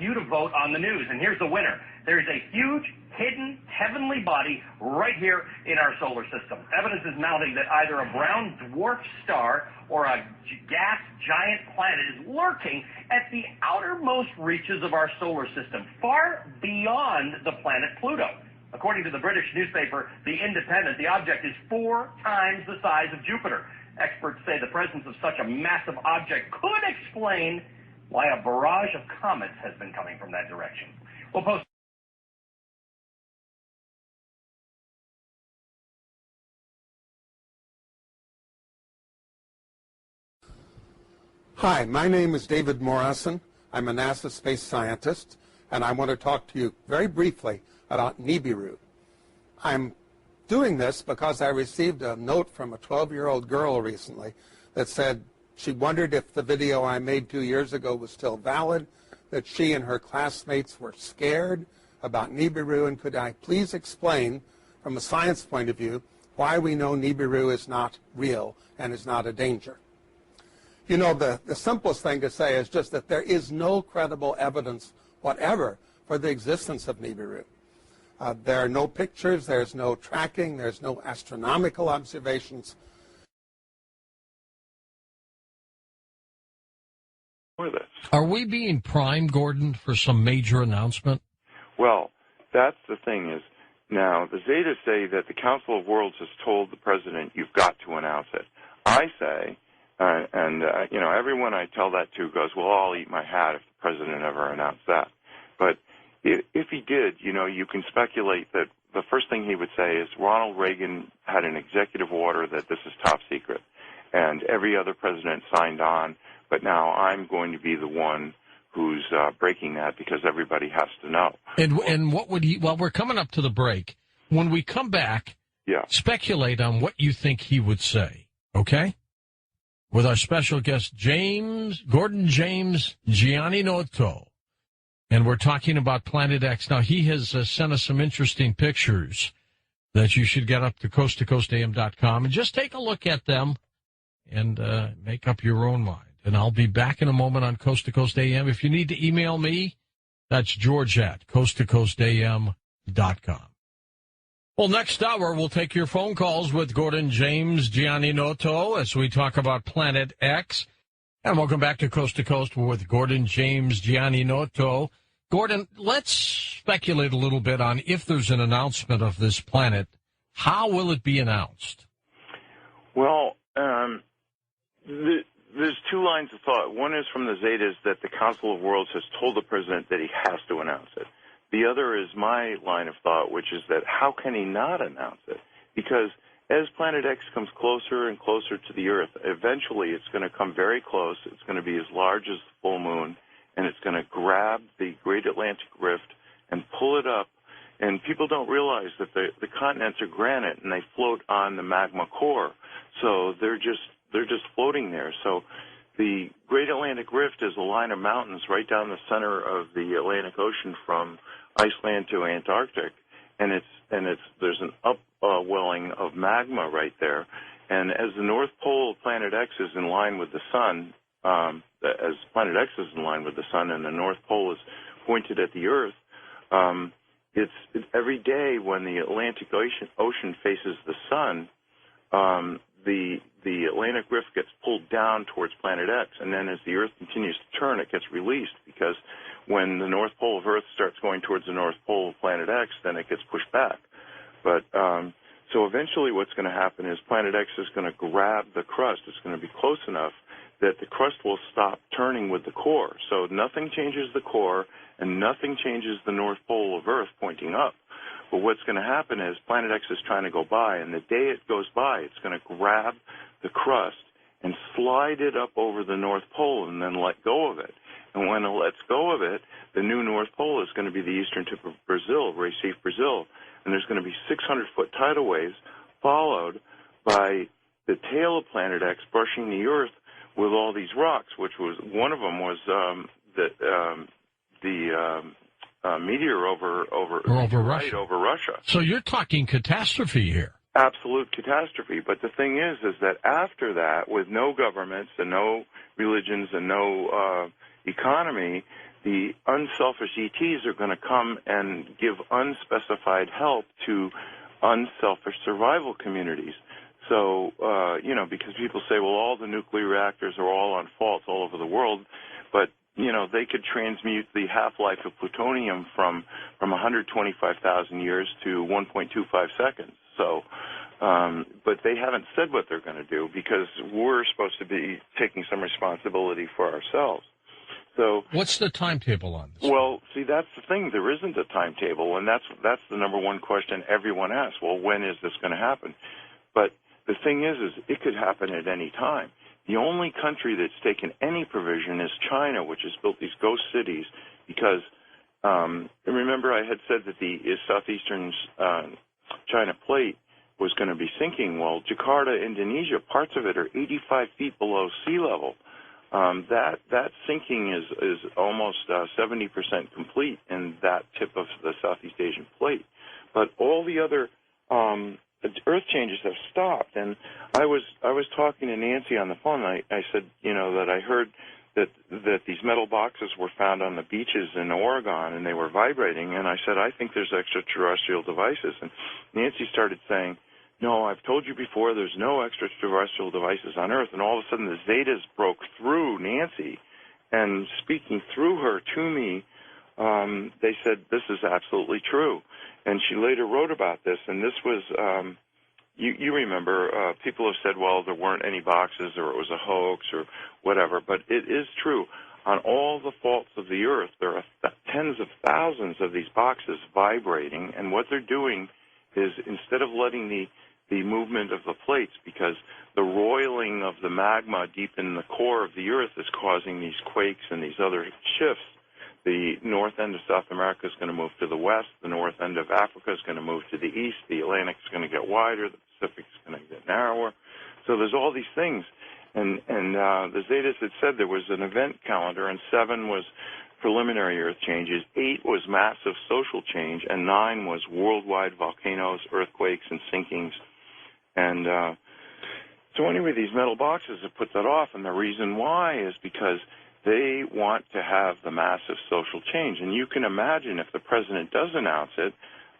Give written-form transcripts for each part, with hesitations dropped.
you to vote on the news, and here's the winner. There's a huge, hidden, heavenly body right here in our solar system. Evidence is mounting that either a brown dwarf star or a gas giant planet is lurking at the outermost reaches of our solar system, far beyond the planet Pluto. According to the British newspaper The Independent, the object is 4 times the size of Jupiter. Experts say the presence of such a massive object could explain why a barrage of comets has been coming from that direction. We'll post. Hi, my name is David Morrison. I'm a NASA space scientist, and I want to talk to you very briefly about NIBIRU. I'm doing this because I received a note from a 12-year-old girl recently that said she wondered if the video I made 2 years ago was still valid, that she and her classmates were scared about NIBIRU, and could I please explain, from a science point of view, why we know NIBIRU is not real and is not a danger. You know, the simplest thing to say is just that there is no credible evidence whatever for the existence of NIBIRU. There are no pictures, there's no tracking, there's no astronomical observations. Are we being primed, Gordon, for some major announcement? Well, that's the thing is, now, the Zetas say that the Council of Worlds has told the president, you've got to announce it. I say, you know, everyone I tell that to goes, well, I'll eat my hat if the president ever announced that. But if he did, you know, you can speculate that the first thing he would say is Ronald Reagan had an executive order that this is top secret, and every other president signed on, but now I'm going to be the one who's breaking that because everybody has to know. And what would he, well, we're coming up to the break. When we come back, speculate on what you think he would say, okay? With our special guest, Gordon James Giannotto. And we're talking about Planet X. Now, he has sent us some interesting pictures that you should get up to coasttocoastam.com and just take a look at them and make up your own mind. And I'll be back in a moment on Coast to Coast AM. If you need to email me, that's George at coasttocoastam.com. Well, next hour, we'll take your phone calls with Gordon James Giannotto as we talk about Planet X. And welcome back to Coast with Gordon James Giannotto. Gordon, let's speculate a little bit on if there's an announcement of this planet. How will it be announced? Well, there's 2 lines of thought. One is from the Zetas that the Council of Worlds has told the president that he has to announce it. The other is my line of thought, which is that how can he not announce it? Because as Planet X comes closer and closer to the Earth, eventually it's going to come very close. It's going to be as large as the full moon, and it's going to grab the Great Atlantic Rift and pull it up. And people don't realize that the continents are granite, and they float on the magma core. So they're just floating there. So the Great Atlantic Rift is a line of mountains right down the center of the Atlantic Ocean from Iceland to Antarctic, and there's an upwelling of magma right there. And as the North Pole of Planet X is in line with the sun, as Planet X is in line with the sun, and the North Pole is pointed at the Earth, it's every day when the Atlantic Ocean faces the sun, the Atlantic Rift gets pulled down towards Planet X, and then as the Earth continues to turn, it gets released, because when the North Pole of Earth starts going towards the North Pole of Planet X, then it gets pushed back. But so eventually what's going to happen is Planet X is going to grab the crust. It's going to be close enough that the crust will stop turning with the core. So nothing changes the core, and nothing changes the North Pole of Earth pointing up. But what's going to happen is Planet X is trying to go by, and the day it goes by, it's going to grab the crust and slide it up over the North Pole and then let go of it. And when it lets go of it, the new North Pole is going to be the eastern tip of Brazil, Recife, Brazil. And there's going to be 600-foot tidal waves followed by the tail of Planet X brushing the Earth with all these rocks, which was one of them was the meteor over Russia. So you're talking catastrophe here. Absolute catastrophe. But the thing is that after that, with no governments and no religions and no economy, the unselfish ETs are going to come and give unspecified help to unselfish survival communities. So, because people say, well, all the nuclear reactors are all on faults all over the world, but, they could transmute the half-life of plutonium from 125,000 years to 1.25 seconds. So, but they haven't said what they're going to do because we're supposed to be taking some responsibility for ourselves. So, what's the timetable on this? Well, see, that's the thing. There isn't a timetable, and that's the number one question everyone asks. Well, when is this going to happen? But the thing is it could happen at any time. The only country that's taken any provision is China, which has built these ghost cities because, remember I had said that the southeastern China plate was going to be sinking. Well, Jakarta, Indonesia, parts of it are 85 feet below sea level. That sinking is almost 70% complete in that tip of the Southeast Asian plate. But all the other earth changes have stopped. And I was talking to Nancy on the phone. I said, that I heard that these metal boxes were found on the beaches in Oregon and they were vibrating. And I said, I think there's extraterrestrial devices. And Nancy started saying, no, I've told you before, there's no extraterrestrial devices on Earth. And all of a sudden the Zetas broke through Nancy. And speaking through her to me, they said, this is absolutely true. And she later wrote about this. And this was, you remember, people have said, well, there weren't any boxes or it was a hoax or whatever. But it is true. On all the faults of the Earth, there are tens of thousands of these boxes vibrating. And what they're doing is instead of letting the movement of the plates, because the roiling of the magma deep in the core of the Earth is causing these quakes and these other shifts. The north end of South America is going to move to the west. The north end of Africa is going to move to the east. The Atlantic is going to get wider. The Pacific is going to get narrower. So there's all these things. And the Zetas had said there was an event calendar, and 7 was preliminary Earth changes, 8 was massive social change, and 9 was worldwide volcanoes, earthquakes, and sinkings. And so anyway, these metal boxes have put that off, and the reason why is because they want to have the massive social change. And you can imagine if the president does announce it,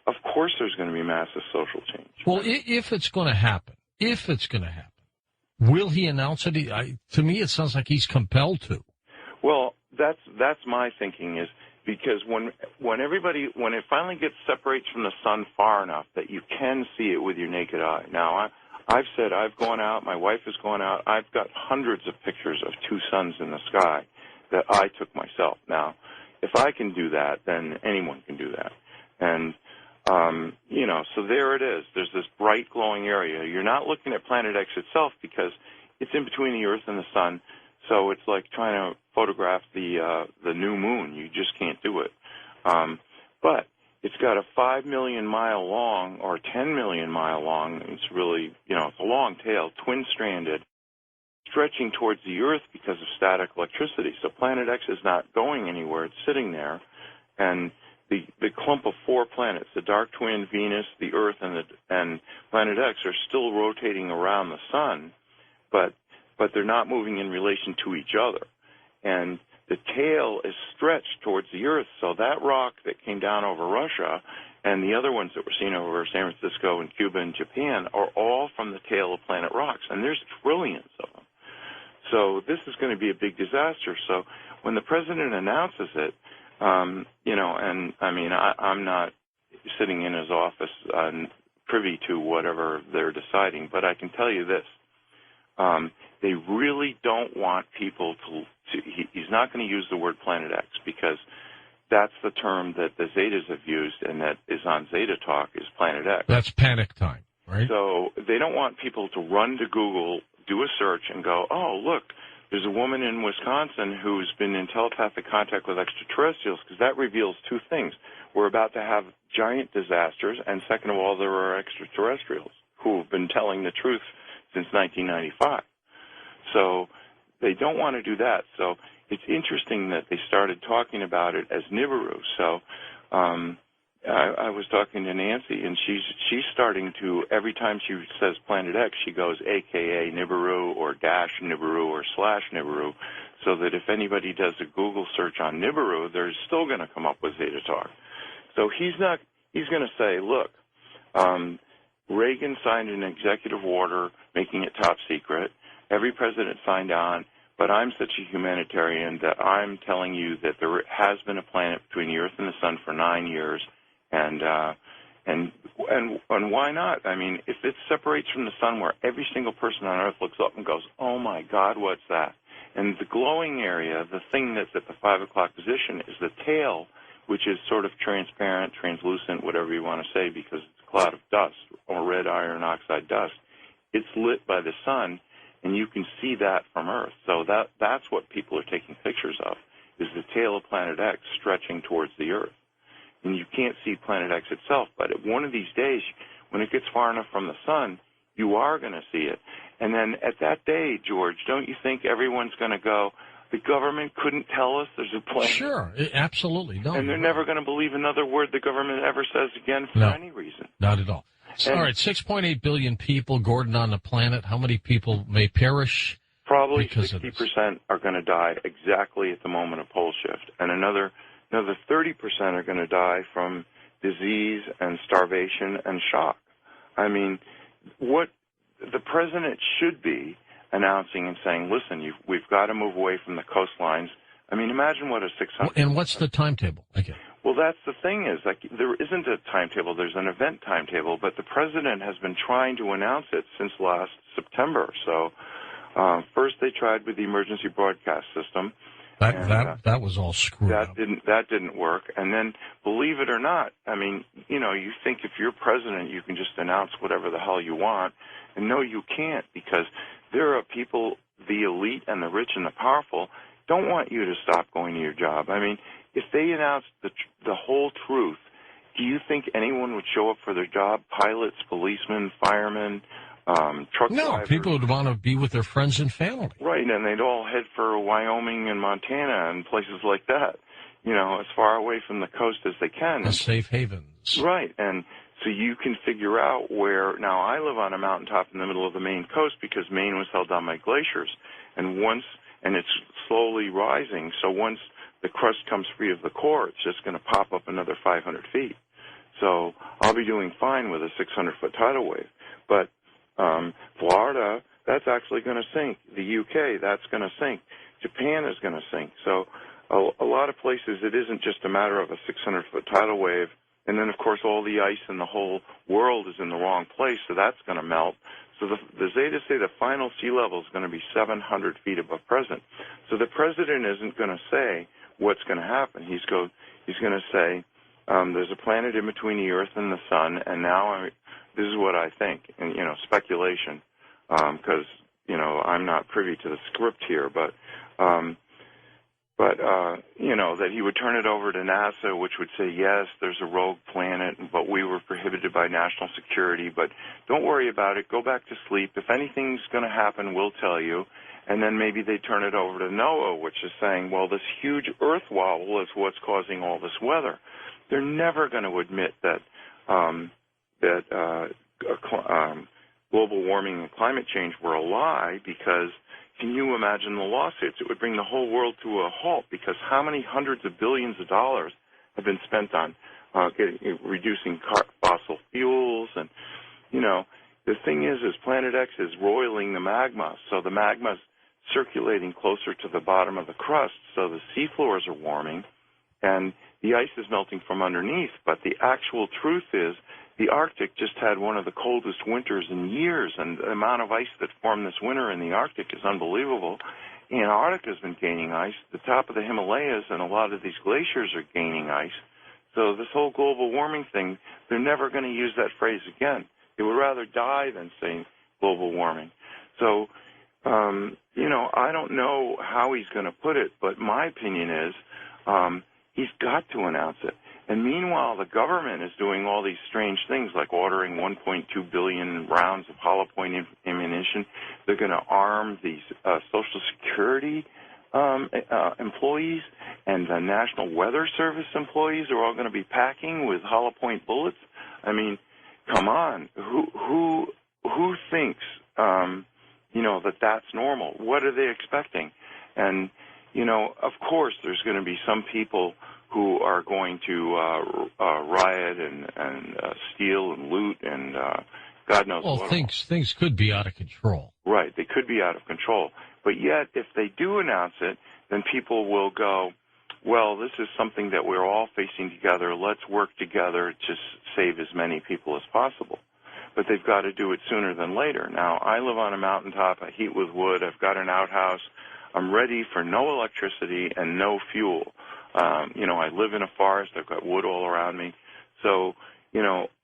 of course there's going to be massive social change. Well, if it's going to happen, will he announce it? To me, it sounds like he's compelled to. Well, that's my thinking is because when it finally separates from the sun far enough that you can see it with your naked eye. Now, I've said I've gone out, my wife has gone out, I've got hundreds of pictures of 2 suns in the sky that I took myself. Now, if I can do that, then anyone can do that. And, so there it is. There's this bright glowing area. You're not looking at Planet X itself because it's in between the Earth and the sun. So it's like trying to photograph the new moon. You just can't do it. But it's got a 5 million mile long or 10 million mile long. It's really, it's a long tail, twin-stranded, stretching towards the Earth because of static electricity. So Planet X is not going anywhere. It's sitting there. And the clump of 4 planets, the dark twin, Venus, the Earth, and Planet X, are still rotating around the sun, but they're not moving in relation to each other. And the tail is stretched towards the Earth, so that rock that came down over Russia and the other ones that were seen over San Francisco and Cuba and Japan are all from the tail of planet rocks, and there's trillions of them. So this is going to be a big disaster. So when the president announces it, and I mean, I'm not sitting in his office privy to whatever they're deciding, but I can tell you this. They really don't want people he's not going to use the word Planet X because that's the term that the Zetas have used and that is on Zeta Talk is Planet X. That's panic time, right? So they don't want people to run to Google, do a search, and go, oh, look, there's a woman in Wisconsin who's been in telepathic contact with extraterrestrials, because that reveals 2 things. We're about to have giant disasters, and second of all, there are extraterrestrials who have been telling the truth since 1995. So they don't want to do that. So it's interesting that they started talking about it as NIBIRU. So I was talking to Nancy, and she's starting to, every time she says Planet X, she goes AKA NIBIRU or dash NIBIRU or slash NIBIRU, so that if anybody does a Google search on NIBIRU, they're still going to come up with Zeta Talk. So he's going to say, look, Reagan signed an executive order making it top secret. Every president signed on, but I'm such a humanitarian that I'm telling you that there has been a planet between the Earth and the Sun for 9 years. And why not? I mean, if it separates from the sun where every single person on Earth looks up and goes, oh, my God, what's that? And the glowing area, the thing that's at the 5 o'clock position, is the tail, which is sort of transparent, translucent, whatever you want to say, because it's a cloud of dust or red iron oxide dust. It's lit by the sun, and you can see that from Earth. So that's what people are taking pictures of, is the tail of Planet X stretching towards the Earth. And you can't see Planet X itself, but one of these days, when it gets far enough from the sun, you are going to see it. And then at that day, George, don't you think everyone's going to go, the government couldn't tell us there's a planet? Sure, absolutely. No, and they're never going to believe another word the government ever says again for any reason. Not at all. All right, 6.8 billion people, Gordon, on the planet. How many people may perish? Probably 60% are going to die exactly at the moment of pole shift, and another 30% are going to die from disease and starvation and shock. I mean, what the president should be announcing and saying, listen, we've got to move away from the coastlines. I mean, imagine what a 600... And what's the timetable? Okay. Well, that's the thing is, like, there isn't a timetable. There's an event timetable, but the president has been trying to announce it since last September. So first they tried with the emergency broadcast system. That was all screwed up. That didn't work. And then, believe it or not, I mean, you know, you think if you're president, you can just announce whatever the hell you want. And no, you can't, because there are people, the elite and the rich and the powerful, don't want you to stop going to your job. I mean, if they announced the whole truth, do you think anyone would show up for their job? Pilots, policemen, firemen, truck drivers? No, people would want to be with their friends and family. Right, and they'd all head for Wyoming and Montana and places like that, you know, as far away from the coast as they can. The safe havens. Right, and so you can figure out where, now I live on a mountaintop in the middle of the Maine coast because Maine was held down by glaciers, and it's slowly rising, so once the crust comes free of the core, it's just going to pop up another 500 feet. So I'll be doing fine with a 600-foot tidal wave. But Florida, that's actually going to sink. The UK, that's going to sink. Japan is going to sink. So a lot of places, it isn't just a matter of a 600-foot tidal wave. And then, of course, all the ice in the whole world is in the wrong place, so that's going to melt. So the Zetas say the final sea level is going to be 700 feet above present. So the president isn't going to say what's going to happen. He's going to say there's a planet in between the Earth and the Sun, and now this is what I think, and, you know, speculation, because, you know, I'm not privy to the script here, but you know, that he would turn it over to NASA, which would say, yes, there's a rogue planet, but we were prohibited by national security, but don't worry about it. Go back to sleep. If anything's going to happen, we'll tell you. And then maybe they turn it over to NOAA, which is saying, well, this huge Earth wobble is what's causing all this weather. They're never going to admit that global warming and climate change were a lie, because can you imagine the lawsuits? It would bring the whole world to a halt, because how many hundreds of billions of dollars have been spent on reducing fossil fuels? And, you know, the thing is Planet X is roiling the magma, so the magma's circulating closer to the bottom of the crust, so the seafloors are warming, and the ice is melting from underneath. But the actual truth is the Arctic just had one of the coldest winters in years, and the amount of ice that formed this winter in the Arctic is unbelievable. Antarctica's been gaining ice. The top of the Himalayas and a lot of these glaciers are gaining ice. So this whole global warming thing, they're never going to use that phrase again. They would rather die than say global warming. So, you know, I don't know how he's going to put it, but my opinion is he's got to announce it. And meanwhile, the government is doing all these strange things, like ordering 1.2 billion rounds of hollow point ammunition. They're going to arm these Social Security employees and the National Weather Service employees are all going to be packing with hollow point bullets? I mean, come on. Who thinks, that that's normal? What are they expecting? And, of course, there's going to be some people who are going to riot and steal and loot and God knows what. Well, things could be out of control. Right, they could be out of control. But yet, if they do announce it, then people will go, well, this is something that we're all facing together. Let's work together to save as many people as possible. But they've got to do it sooner than later. Now, I live on a mountaintop. I heat with wood. I've got an outhouse. I'm ready for no electricity and no fuel. I live in a forest. I've got wood all around me. So,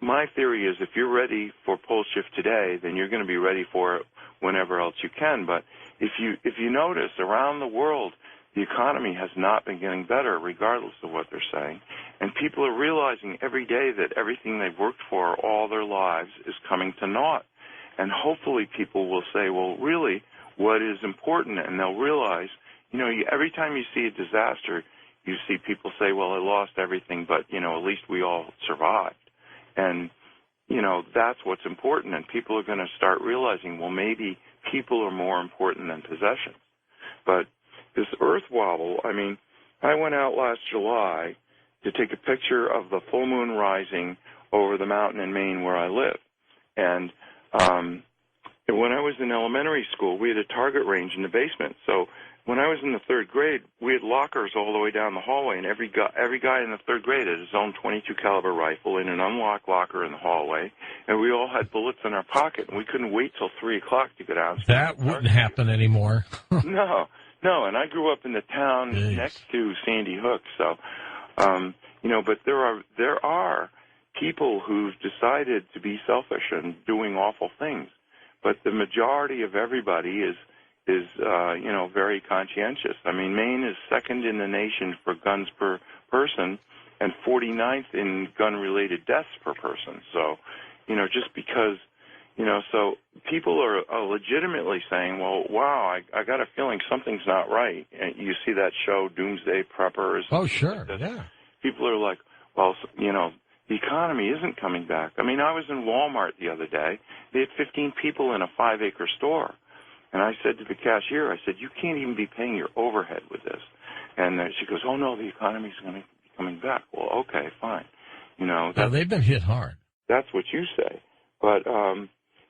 my theory is if you're ready for pole shift today, then you're going to be ready for it whenever else you can. But if you notice, around the world, the economy has not been getting better, regardless of what they're saying. And people are realizing every day that everything they've worked for all their lives is coming to naught. And hopefully people will say, well, really, what is important? And they'll realize, every time you see a disaster, you see people say, well, I lost everything, but, at least we all survived. And, that's what's important. And people are going to start realizing, well, maybe people are more important than possessions. But this earth wobble, I went out last July to take a picture of the full moon rising over the mountain in Maine where I live. And when I was in elementary school, we had a target range in the basement. So when I was in the third grade, we had lockers all the way down the hallway, and every guy in the third grade had his own .22 caliber rifle in an unlocked locker in the hallway, and we all had bullets in our pocket, and we couldn't wait till 3 o'clock to go downstairs. That wouldn't happen anymore. No, and I grew up in the town next to Sandy Hook, so, but there are people who've decided to be selfish and doing awful things, but the majority of everybody is very conscientious. Maine is second in the nation for guns per person and 49th in gun-related deaths per person. So, just because, so people are legitimately saying, well, wow, I got a feeling something's not right. And you see that show, Doomsday Preppers. Oh, sure, yeah. People are like, well, the economy isn't coming back. I was in Walmart the other day. They had 15 people in a 5-acre store. And I said to the cashier, you can't even be paying your overhead with this. And she goes, oh, no, the economy's going to be coming back. Well, okay, fine. They've been hit hard. That's what you say. But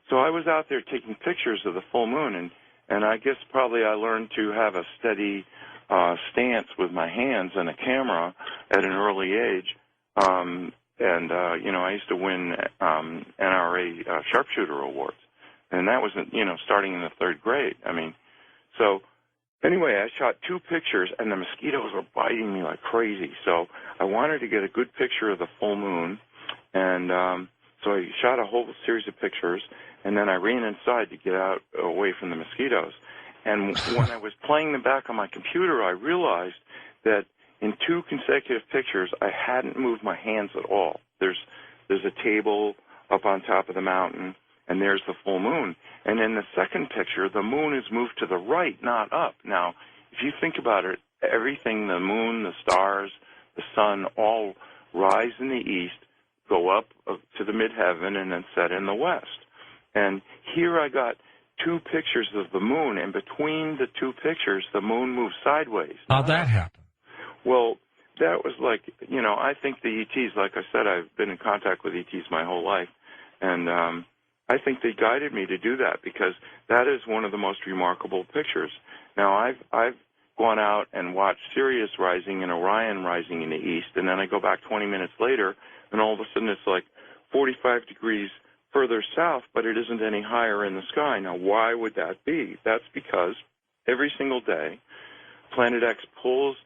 so I was out there taking pictures of the full moon, and I guess probably I learned to have a steady stance with my hands and a camera at an early age. I used to win NRA sharpshooter awards. And that was, starting in the third grade. So anyway, I shot 2 pictures, and the mosquitoes were biting me like crazy. So I wanted to get a good picture of the full moon, and so I shot a whole series of pictures, and then I ran inside to get out away from the mosquitoes. And when I was playing them back on my computer, I realized that in 2 consecutive pictures, I hadn't moved my hands at all. There's a table up on top of the mountain, and there's the full moon. And in the second picture, the moon is moved to the right, not up. Now, if you think about it, everything, the moon, the stars, the sun, all rise in the east, go up to the midheaven, and then set in the west. And here I got 2 pictures of the moon, and between the 2 pictures, the moon moves sideways. How'd that happen? Well, that was like, I think the ETs, like I said, I've been in contact with ETs my whole life, and I think they guided me to do that because that is one of the most remarkable pictures. Now, I've gone out and watched Sirius rising and Orion rising in the east, and then I go back 20 minutes later, and all of a sudden it's like 45 degrees further south, but it isn't any higher in the sky. Now, why would that be? That's because every single day, Planet X pulls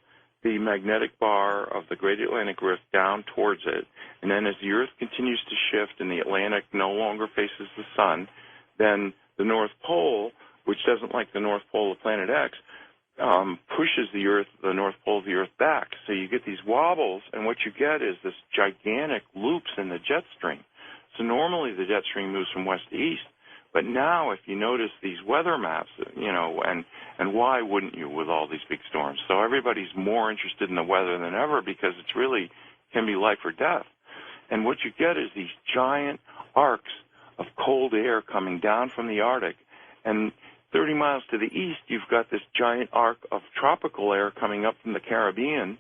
the magnetic bar of the Great Atlantic Rift down towards it, and then as the Earth continues to shift and the Atlantic no longer faces the sun, then the North Pole, which doesn't like the North Pole of Planet X, pushes the North Pole of the Earth back. So you get these wobbles, and what you get is this gigantic loops in the jet stream. So normally the jet stream moves from west to east, But now, if you notice these weather maps, and why wouldn't you with all these big storms? So everybody's more interested in the weather than ever because it's really can be life or death. And what you get is these giant arcs of cold air coming down from the Arctic. And 30 miles to the east, you've got this giant arc of tropical air coming up from the Caribbean.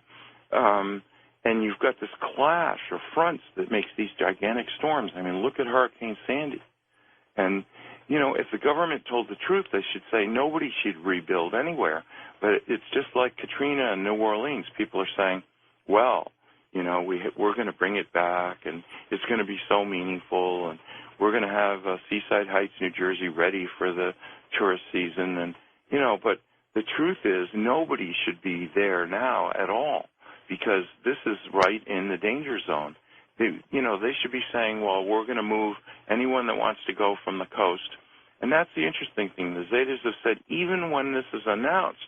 And you've got this clash of fronts that makes these gigantic storms. I mean, look at Hurricane Sandy. And, if the government told the truth, they should say nobody should rebuild anywhere. But it's just like Katrina and New Orleans. People are saying, well, we're going to bring it back, and it's going to be so meaningful, and we're going to have Seaside Heights, New Jersey, ready for the tourist season. And, but the truth is nobody should be there now at all because this is right in the danger zone. They should be saying, well, we're going to move anyone that wants to go from the coast. And that's the interesting thing. The Zetas have said even when this is announced,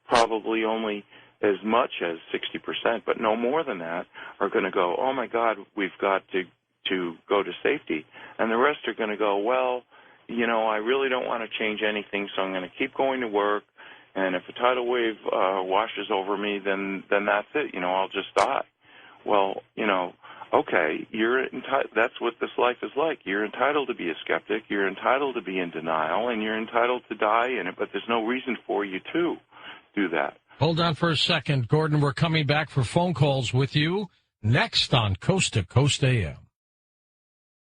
probably only as much as 60%, but no more than that, are going to go, oh, my God, we've got to go to safety. And the rest are going to go, well, I really don't want to change anything, so I'm going to keep going to work. And if a tidal wave washes over me, then that's it. I'll just die. Well, okay, that's what this life is like. You're entitled to be a skeptic. You're entitled to be in denial, and you're entitled to die in it, but there's no reason for you to do that. Hold on for a second, Gordon. We're coming back for phone calls with you next on Coast to Coast AM.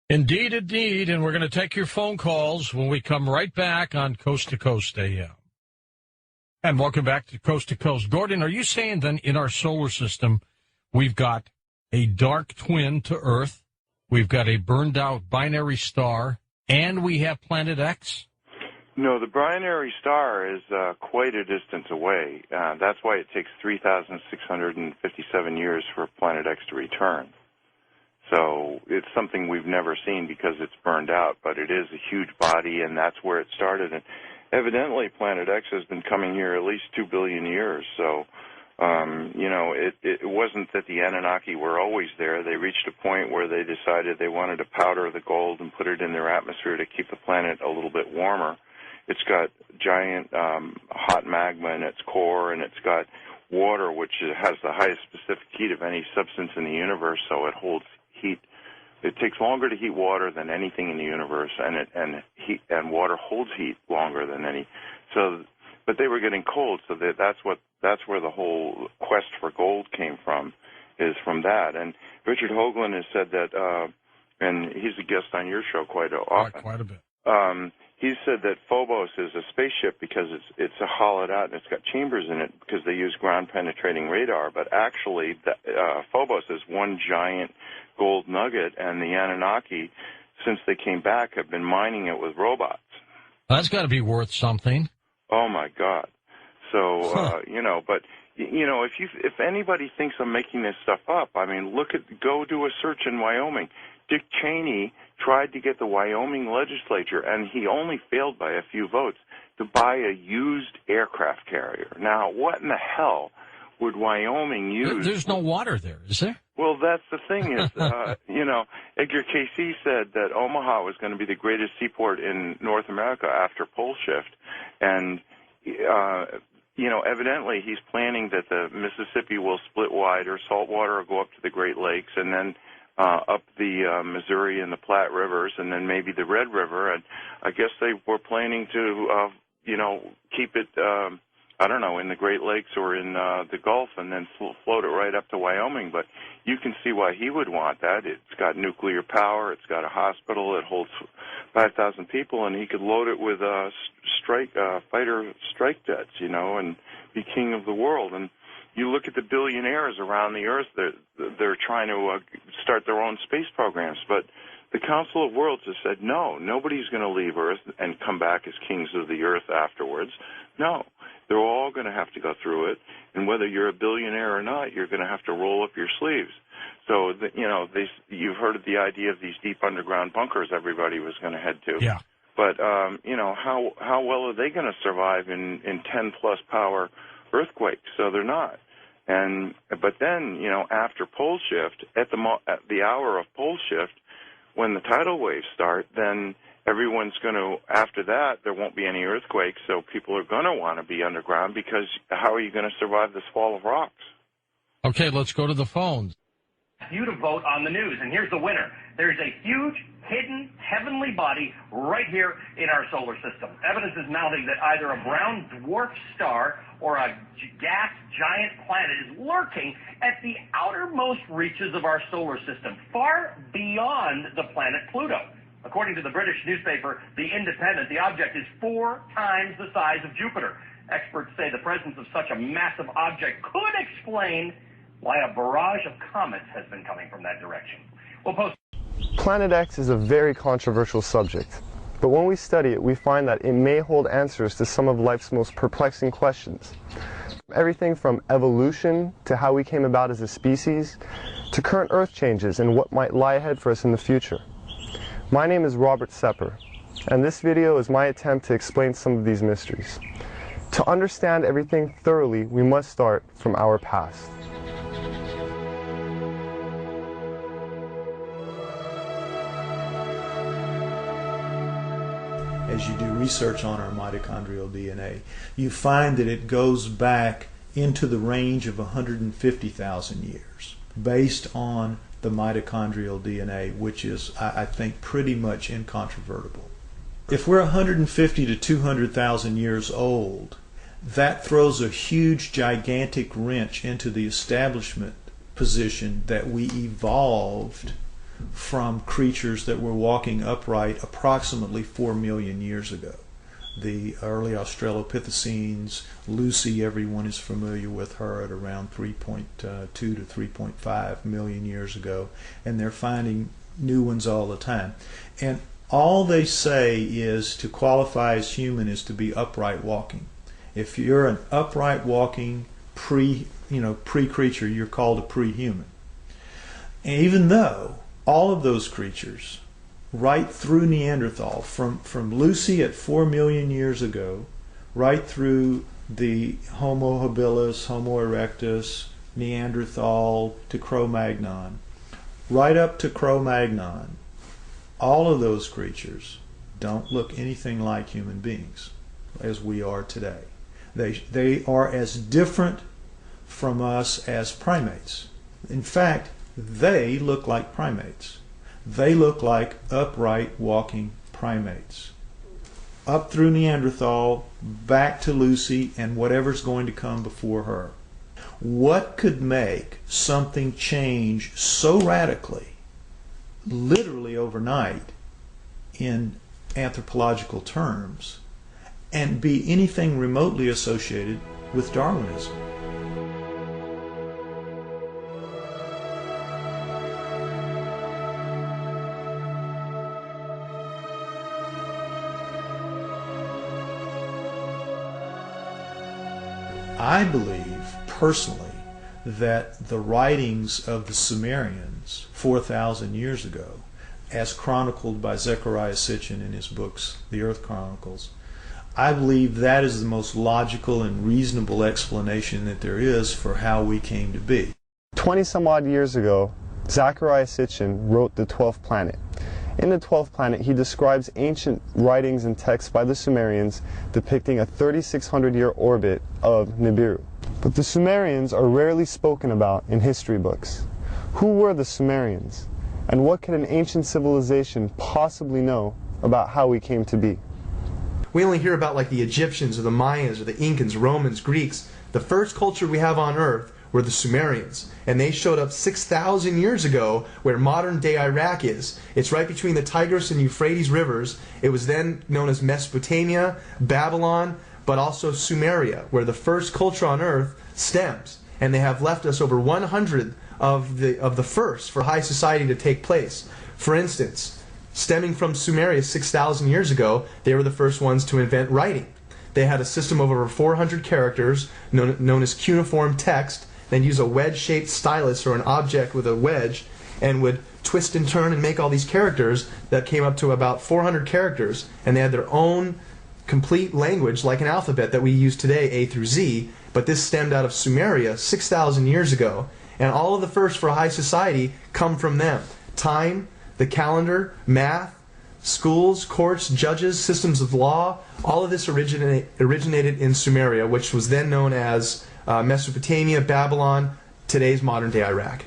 Indeed, and we're going to take your phone calls when we come right back on Coast to Coast AM. And welcome back to Coast to Coast. Gordon, are you saying then in our solar system we've got a dark twin to Earth, we've got a burned-out binary star, and we have Planet X? No, the binary star is quite a distance away. That's why it takes 3,657 years for Planet X to return. So it's something we've never seen because it's burned out, but it is a huge body, and that's where it started. And evidently, Planet X has been coming here at least 2 billion years. So, it wasn't that the Anunnaki were always there. They reached a point where they decided they wanted to powder the gold and put it in their atmosphere to keep the planet a little bit warmer. It's got giant hot magma in its core, and it's got water, which has the highest specific heat of any substance in the universe, so it holds heat. It takes longer to heat water than anything in the universe, and water holds heat longer than any. So, but they were getting cold, so that's where the whole quest for gold came from, is from that. And Richard Hoagland has said that, and he's a guest on your show quite often. Quite a bit. He said that Phobos is a spaceship because it's hollowed out and it's got chambers in it because they use ground-penetrating radar. But actually, Phobos is one giant gold nugget, and the Anunnaki, since they came back, have been mining it with robots. That's got to be worth something. Oh, my God. So, but, if anybody thinks I'm making this stuff up, I mean, go do a search in Wyoming. Dick Cheney tried to get the Wyoming legislature, and he only failed by a few votes, to buy a used aircraft carrier. Now, what in the hell would Wyoming use? There's no water there, is there? Well, that's the thing is, Edgar Cayce said that Omaha was going to be the greatest seaport in North America after pole shift. And, evidently he's planning that the Mississippi will split wide, or saltwater will go up to the Great Lakes, and then up the Missouri and the Platte Rivers, and then maybe the Red River. And I guess they were planning to, keep it, in the Great Lakes or in the Gulf, and then float it right up to Wyoming. But you can see why he would want that. It's got nuclear power. It's got a hospital. It holds 5,000 people, and he could load it with fighter strike jets, and be king of the world. And you look at the billionaires around the earth, they're trying to start their own space programs. But the Council of Worlds has said, no, nobody's going to leave Earth and come back as kings of the earth afterwards. No, they're all going to have to go through it. And whether you're a billionaire or not, you're going to have to roll up your sleeves. So, you've heard of the idea of these deep underground bunkers everybody was going to head to. Yeah. But, how well are they going to survive in 10-plus power earthquakes? So they're not. But then, after pole shift, at the hour of pole shift, when the tidal waves start, then everyone's going to, after that, there won't be any earthquakes, so people are going to want to be underground, because how are you going to survive this fall of rocks? Okay, let's go to the phones. You to vote on the news, and here's the winner. There's a huge, hidden, heavenly body right here in our solar system. Evidence is mounting that either a brown dwarf star or a gas giant planet is lurking at the outermost reaches of our solar system, far beyond the planet Pluto. According to the British newspaper The Independent, the object is 4 times the size of Jupiter. Experts say the presence of such a massive object could explain why a barrage of comets has been coming from that direction. We'll post. Planet X is a very controversial subject, but when we study it, we find that it may hold answers to some of life's most perplexing questions. Everything from evolution to how we came about as a species, to current Earth changes and what might lie ahead for us in the future. My name is Robert Sepper, and this video is my attempt to explain some of these mysteries. To understand everything thoroughly, we must start from our past. As you do research on our mitochondrial DNA, you find that it goes back into the range of 150,000 years, based on the mitochondrial DNA, which is, I think, pretty much incontrovertible. If we're 150 to 200,000 years old, that throws a huge, gigantic wrench into the establishment position that we evolved from creatures that were walking upright approximately 4 million years ago. The early Australopithecines, Lucy, everyone is familiar with her, at around 3.2 to 3.5 million years ago, and they're finding new ones all the time. And all they say is to qualify as human is to be upright walking. If you're an upright walking pre-creature, you're called a pre-human. And even though all of those creatures, right through Neanderthal, from Lucy at 4 million years ago, right through the Homo habilis, Homo erectus, Neanderthal to Cro-Magnon, right up to Cro-Magnon, all of those creatures don't look anything like human beings as we are today. They are as different from us as primates. In fact, they look like primates. They look like upright walking primates. Up through Neanderthal, back to Lucy, and whatever's going to come before her. What could make something change so radically, literally overnight, in anthropological terms, and be anything remotely associated with Darwinism? I believe, personally, that the writings of the Sumerians 4,000 years ago, as chronicled by Zecharia Sitchin in his books, The Earth Chronicles, I believe that is the most logical and reasonable explanation that there is for how we came to be. 20 some odd years ago, Zecharia Sitchin wrote The 12th Planet. In The 12th Planet, he describes ancient writings and texts by the Sumerians depicting a 3,600-year orbit of Nibiru. But the Sumerians are rarely spoken about in history books. Who were the Sumerians? And what could an ancient civilization possibly know about how we came to be? We only hear about like the Egyptians or the Mayans or the Incans, Romans, Greeks. The first culture we have on Earth were the Sumerians, and they showed up 6,000 years ago where modern-day Iraq is. It's right between the Tigris and Euphrates rivers. It was then known as Mesopotamia, Babylon, but also Sumeria, where the first culture on Earth stems. And they have left us over 100 of the first for high society to take place. For instance, stemming from Sumeria 6,000 years ago, they were the first ones to invent writing. They had a system of over 400 characters known as cuneiform text, then use a wedge-shaped stylus or an object with a wedge, and would twist and turn and make all these characters that came up to about 400 characters, and they had their own complete language like an alphabet that we use today, A through Z, but this stemmed out of Sumeria 6,000 years ago, and all of the first for high society come from them. Time, the calendar, math, schools, courts, judges, systems of law, all of this originated in Sumeria, which was then known as Mesopotamia, Babylon, today's modern-day Iraq.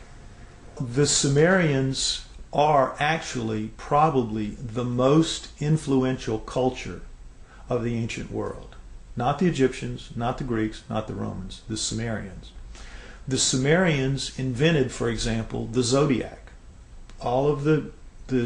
The Sumerians are actually probably the most influential culture of the ancient world. Not the Egyptians, not the Greeks, not the Romans, the Sumerians. The Sumerians invented, for example, the zodiac. All of the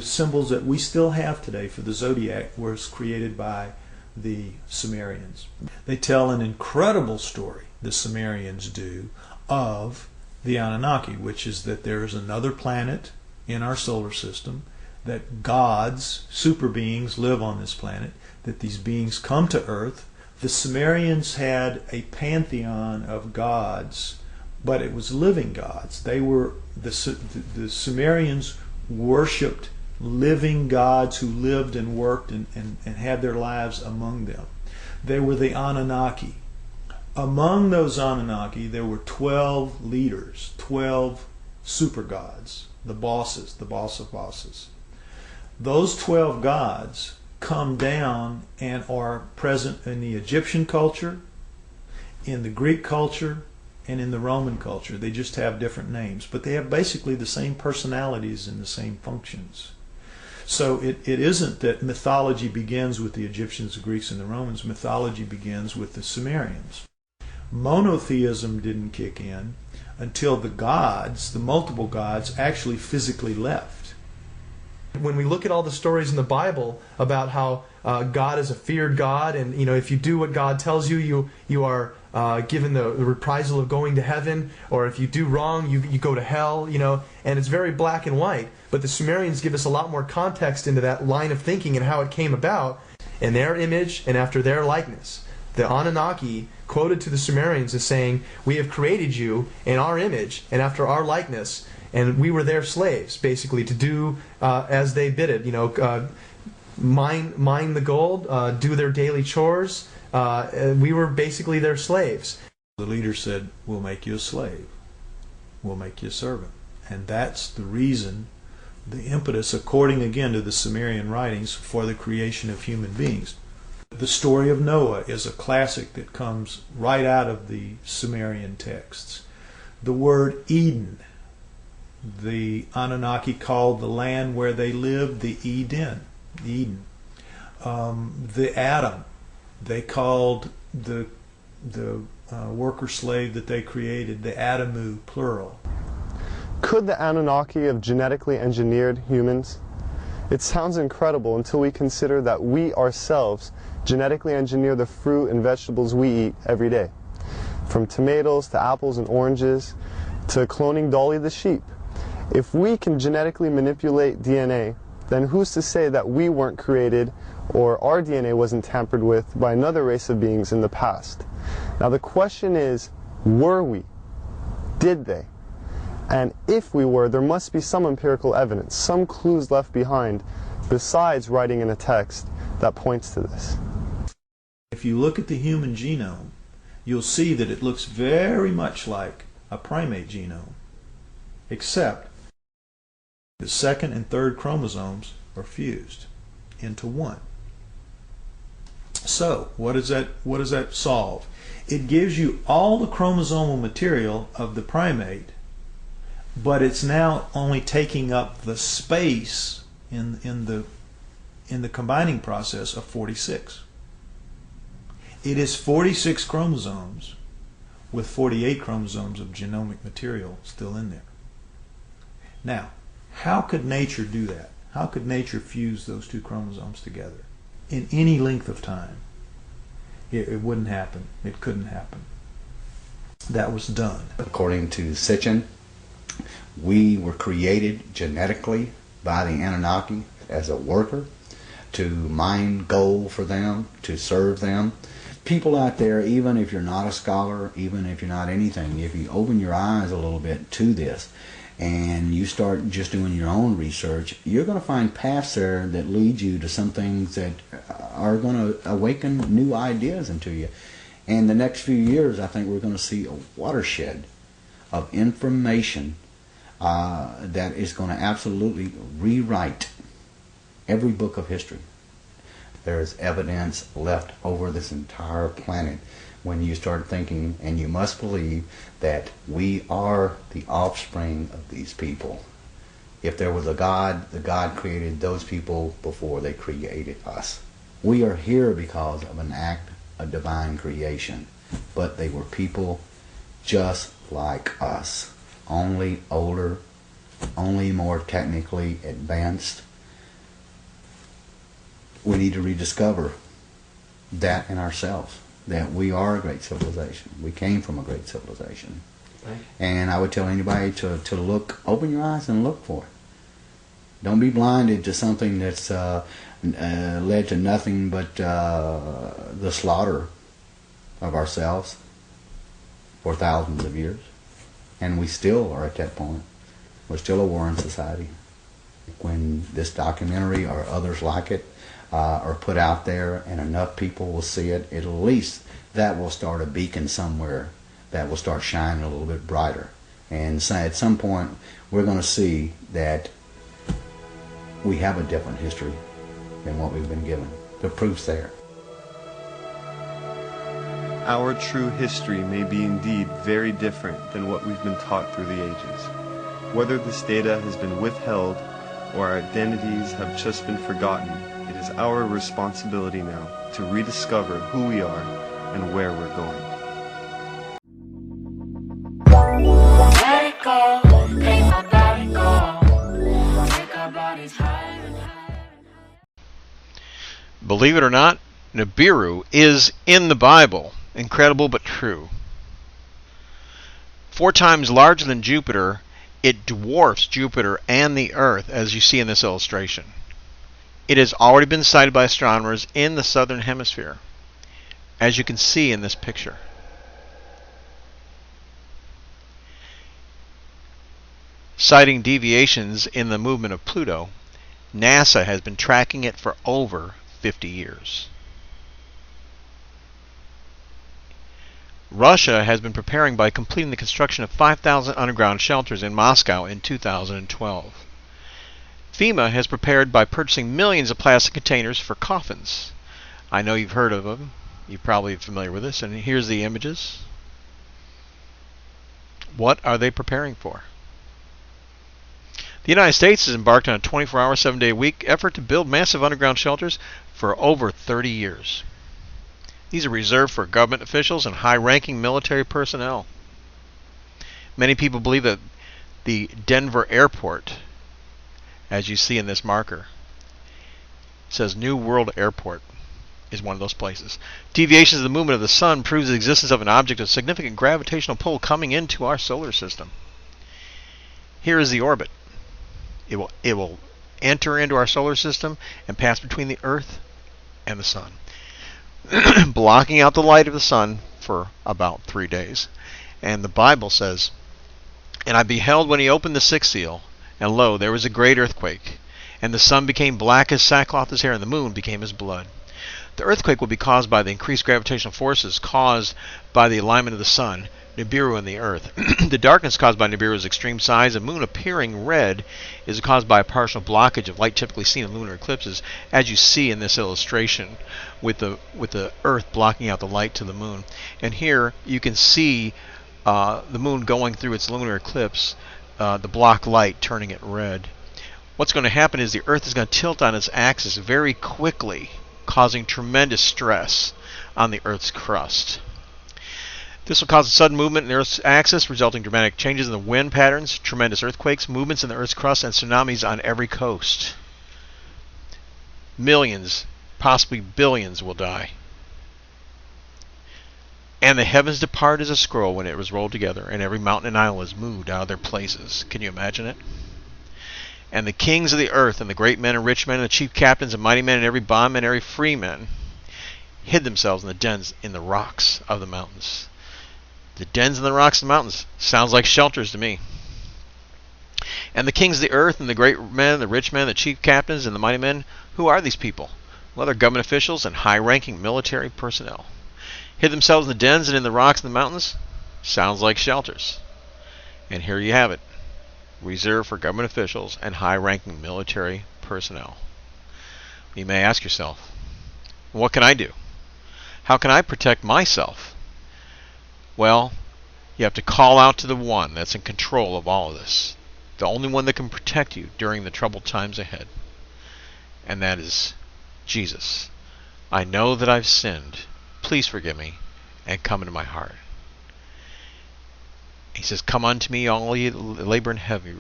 symbols that we still have today for the zodiac was created by the Sumerians. They tell an incredible story, the Sumerians do, of the Anunnaki, which is that there is another planet in our solar system, that gods, super beings, live on this planet, that these beings come to Earth. The Sumerians had a pantheon of gods, but it was living gods. They were the Sumerians worshipped living gods who lived and worked and had their lives among them. They were the Anunnaki. Among those Anunnaki, there were 12 leaders, 12 super gods, the bosses, the boss of bosses. Those 12 gods come down and are present in the Egyptian culture, in the Greek culture, and in the Roman culture. They just have different names, but they have basically the same personalities and the same functions. So it isn't that mythology begins with the Egyptians, the Greeks, and the Romans. Mythology begins with the Sumerians. Monotheism didn't kick in until the gods, the multiple gods, actually physically left. When we look at all the stories in the Bible about how God is a feared God, and if you do what God tells you, you are given the reprisal of going to heaven, or if you do wrong, you go to hell, and it's very black and white. But the Sumerians give us a lot more context into that line of thinking and how it came about in their image and after their likeness. The Anunnaki quoted to the Sumerians as saying, "We have created you in our image and after our likeness, and we were their slaves," basically, to do as they bid it. Mine the gold, do their daily chores. We were basically their slaves. The leader said, "We'll make you a slave. We'll make you a servant." And that's the reason, the impetus, according again to the Sumerian writings, for the creation of human beings. The story of Noah is a classic that comes right out of the Sumerian texts. The word Eden, the Anunnaki called the land where they lived the Eden. The Adam, they called the worker slave that they created the Adamu, plural. Could the Anunnaki have genetically engineered humans? It sounds incredible until we consider that we ourselves genetically engineer the fruit and vegetables we eat every day. From tomatoes to apples and oranges to cloning Dolly the sheep. If we can genetically manipulate DNA, then who's to say that we weren't created or our DNA wasn't tampered with by another race of beings in the past? Now the question is, were we? Did they? And if we were, there must be some empirical evidence, some clues left behind, besides writing in a text that points to this. If you look at the human genome, you'll see that it looks very much like a primate genome, except the second and third chromosomes are fused into one. So, what does that solve? It gives you all the chromosomal material of the primate, but it's now only taking up the space in the combining process of 46. It is 46 chromosomes with 48 chromosomes of genomic material still in there. Now, how could nature do that? How could nature fuse those two chromosomes together in any length of time? It wouldn't happen. It couldn't happen. That was done. According to Sitchin, we were created genetically by the Anunnaki as a worker, to mine gold for them, to serve them. People out there, even if you're not a scholar, even if you're not anything, if you open your eyes a little bit to this and you start just doing your own research, you're going to find paths there that lead you to some things that are going to awaken new ideas into you. And the next few years, I think we're going to see a watershed of information that is going to absolutely rewrite every book of history. There is evidence left over this entire planet when you start thinking, and you must believe that we are the offspring of these people. If there was a God, the God created those people before they created us. We are here because of an act of divine creation, but they were people just like us, only older, only more technically advanced. We need to rediscover that in ourselves, that we are a great civilization. We came from a great civilization. Right. And I would tell anybody to look, open your eyes and look for it. Don't be blinded to something that's led to nothing but the slaughter of ourselves for thousands of years. And we still are at that point. We're still a warring society. When this documentary or others like it are put out there and enough people will see it, at least that will start a beacon somewhere that will start shining a little bit brighter. And so at some point we're going to see that we have a different history than what we've been given. The proof's there. Our true history may be indeed very different than what we've been taught through the ages. Whether this data has been withheld or our identities have just been forgotten, it is our responsibility now to rediscover who we are and where we're going. Let it go, make my body go, make our bodies higher and higher. Believe it or not, Nibiru is in the Bible. Incredible but true. 4 times larger than Jupiter, it dwarfs Jupiter and the Earth, as you see in this illustration. It has already been sighted by astronomers in the southern hemisphere, as you can see in this picture. Citing deviations in the movement of Pluto, NASA has been tracking it for over 50 years. Russia has been preparing by completing the construction of 5,000 underground shelters in Moscow in 2012. FEMA has prepared by purchasing millions of plastic containers for coffins. I know you've heard of them. You're probably familiar with this. And here's the images. What are they preparing for? The United States has embarked on a 24-hour, 7-day-a-week effort to build massive underground shelters for over 30 years. These are reserved for government officials and high-ranking military personnel. Many people believe that the Denver airport, as you see in this marker, says New World Airport, is one of those places. Deviations in the movement of the sun proves the existence of an object of significant gravitational pull coming into our solar system. Here is the orbit. It will enter into our solar system and pass between the Earth and the sun, blocking out the light of the sun for about 3 days. And the Bible says, "And I beheld when he opened the 6th seal, and lo, there was a great earthquake, and the sun became black as sackcloth as hair, and the moon became as blood." The earthquake will be caused by the increased gravitational forces caused by the alignment of the sun, Nibiru, and the earth. The darkness caused by Nibiru's extreme size and moon appearing red is caused by a partial blockage of light typically seen in lunar eclipses, as you see in this illustration with the earth blocking out the light to the moon. And here you can see the moon going through its lunar eclipse, the block light turning it red. What's going to happen is the earth is going to tilt on its axis very quickly, causing tremendous stress on the earth's crust. This will cause a sudden movement in the Earth's axis, resulting in dramatic changes in the wind patterns, tremendous earthquakes, movements in the Earth's crust, and tsunamis on every coast. Millions, possibly billions, will die. And the heavens depart as a scroll when it was rolled together, and every mountain and isle was moved out of their places. Can you imagine it? And the kings of the earth, and the great men and rich men, and the chief captains and mighty men, and every bondman and every free man, hid themselves in the dens in the rocks of the mountains. The dens in the rocks and mountains sounds like shelters to me. And the kings of the earth, and the great men, the rich men, the chief captains, and the mighty men, who are these people? Well, they're government officials and high-ranking military personnel. Hid themselves in the dens and in the rocks and the mountains? Sounds like shelters. And here you have it. Reserved for government officials and high-ranking military personnel. You may ask yourself, what can I do? How can I protect myself? Well, you have to call out to the one that's in control of all of this, the only one that can protect you during the troubled times ahead, and that is Jesus. I know that I've sinned. Please forgive me and come into my heart. He says, come unto me, all ye labor and heavy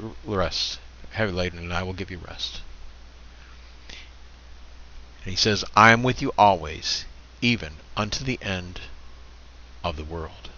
laden, and I will give you rest. And he says, I am with you always, even unto the end of the world.